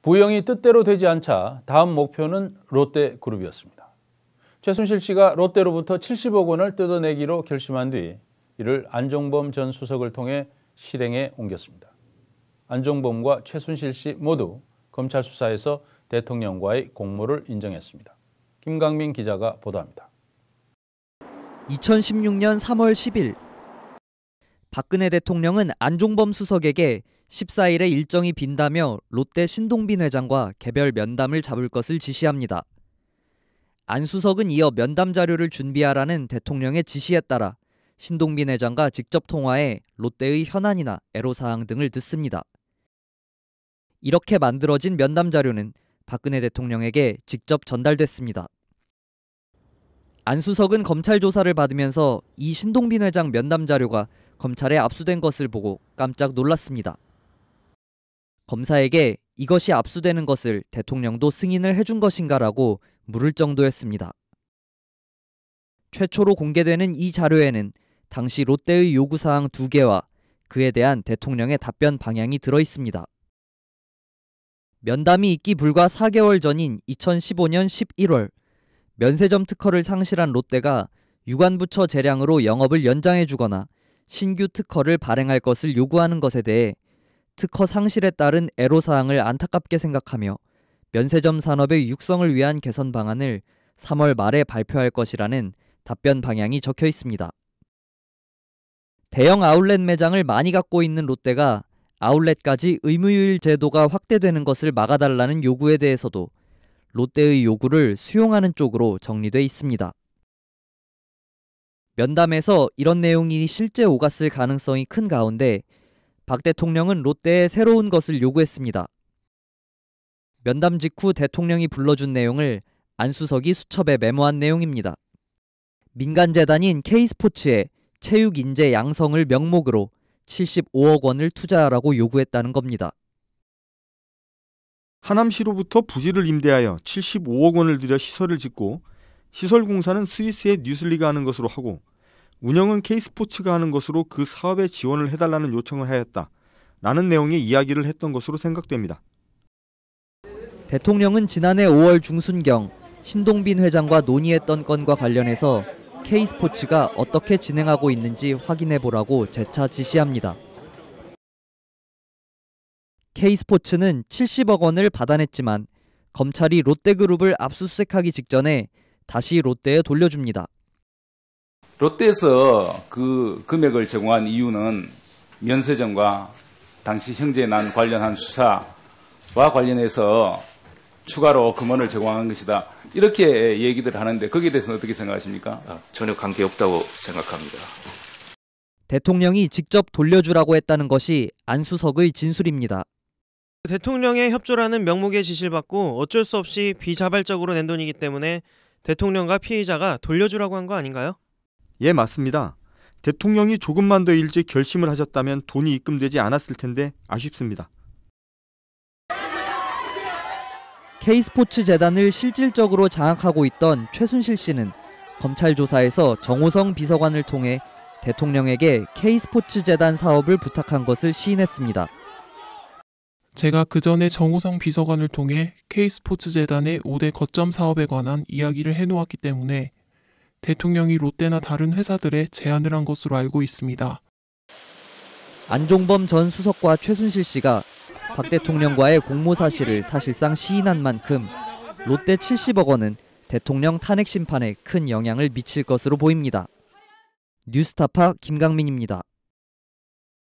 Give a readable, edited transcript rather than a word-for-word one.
부영이 뜻대로 되지 않자 다음 목표는 롯데그룹이었습니다. 최순실 씨가 롯데로부터 70억 원을 뜯어내기로 결심한 뒤 이를 안종범 전 수석을 통해 실행에 옮겼습니다. 안종범과 최순실 씨 모두 검찰 수사에서 대통령과의 공모를 인정했습니다. 김강민 기자가 보도합니다. 2016년 3월 10일 박근혜 대통령은 안종범 수석에게 14일에 일정이 빈다며 롯데 신동빈 회장과 개별 면담을 잡을 것을 지시합니다. 안 수석은 이어 면담 자료를 준비하라는 대통령의 지시에 따라 신동빈 회장과 직접 통화해 롯데의 현안이나 애로사항 등을 듣습니다. 이렇게 만들어진 면담 자료는 박근혜 대통령에게 직접 전달됐습니다. 안 수석은 검찰 조사를 받으면서 이 신동빈 회장 면담 자료가 검찰에 압수된 것을 보고 깜짝 놀랐습니다. 검사에게 이것이 압수되는 것을 대통령도 승인을 해준 것인가라고 물을 정도였습니다. 최초로 공개되는 이 자료에는 당시 롯데의 요구사항 2개와 그에 대한 대통령의 답변 방향이 들어있습니다. 면담이 있기 불과 4개월 전인 2015년 11월 면세점 특허를 상실한 롯데가 유관부처 재량으로 영업을 연장해주거나 신규 특허를 발행할 것을 요구하는 것에 대해 특허 상실에 따른 애로사항을 안타깝게 생각하며 면세점 산업의 육성을 위한 개선 방안을 3월 말에 발표할 것이라는 답변 방향이 적혀 있습니다. 대형 아울렛 매장을 많이 갖고 있는 롯데가 아울렛까지 의무유일 제도가 확대되는 것을 막아달라는 요구에 대해서도 롯데의 요구를 수용하는 쪽으로 정리돼 있습니다. 면담에서 이런 내용이 실제 오갔을 가능성이 큰 가운데 박 대통령은 롯데에 새로운 것을 요구했습니다. 면담 직후 대통령이 불러준 내용을 안 수석이 수첩에 메모한 내용입니다. 민간재단인 K스포츠에 체육 인재 양성을 명목으로 75억 원을 투자하라고 요구했다는 겁니다. 하남시로부터 부지를 임대하여 75억 원을 들여 시설을 짓고 시설 공사는 스위스의 뉴슬리가 하는 것으로 하고 운영은 K스포츠가 하는 것으로 그 사업에 지원을 해달라는 요청을 하였다. 라는 내용의 이야기를 했던 것으로 생각됩니다. 대통령은 지난해 5월 중순경 신동빈 회장과 논의했던 건과 관련해서 K스포츠가 어떻게 진행하고 있는지 확인해보라고 재차 지시합니다. K스포츠는 70억 원을 받아냈지만 검찰이 롯데그룹을 압수수색하기 직전에 다시 롯데에 돌려줍니다. 롯데에서 그 금액을 제공한 이유는 면세점과 당시 형제의 난 관련한 수사와 관련해서 추가로 금원을 제공한 것이다. 이렇게 얘기들 하는데 거기에 대해서는 어떻게 생각하십니까? 전혀 관계없다고 생각합니다. 대통령이 직접 돌려주라고 했다는 것이 안 수석의 진술입니다. 대통령의 협조라는 명목의 지시를 받고 어쩔 수 없이 비자발적으로 낸 돈이기 때문에 대통령과 피의자가 돌려주라고 한 거 아닌가요? 예, 맞습니다. 대통령이 조금만 더 일찍 결심을 하셨다면 돈이 입금되지 않았을 텐데 아쉽습니다. K스포츠 재단을 실질적으로 장악하고 있던 최순실 씨는 검찰 조사에서 정호성 비서관을 통해 대통령에게 K스포츠 재단 사업을 부탁한 것을 시인했습니다. 제가 그 전에 정호성 비서관을 통해 K스포츠 재단의 5대 거점 사업에 관한 이야기를 해놓았기 때문에 대통령이 롯데나 다른 회사들에 제안을 한 것으로 알고 있습니다. 안종범 전 수석과 최순실 씨가 박 대통령과의 공모 사실을 사실상 시인한 만큼 롯데 70억 원은 대통령 탄핵 심판에 큰 영향을 미칠 것으로 보입니다. 뉴스타파 김강민입니다.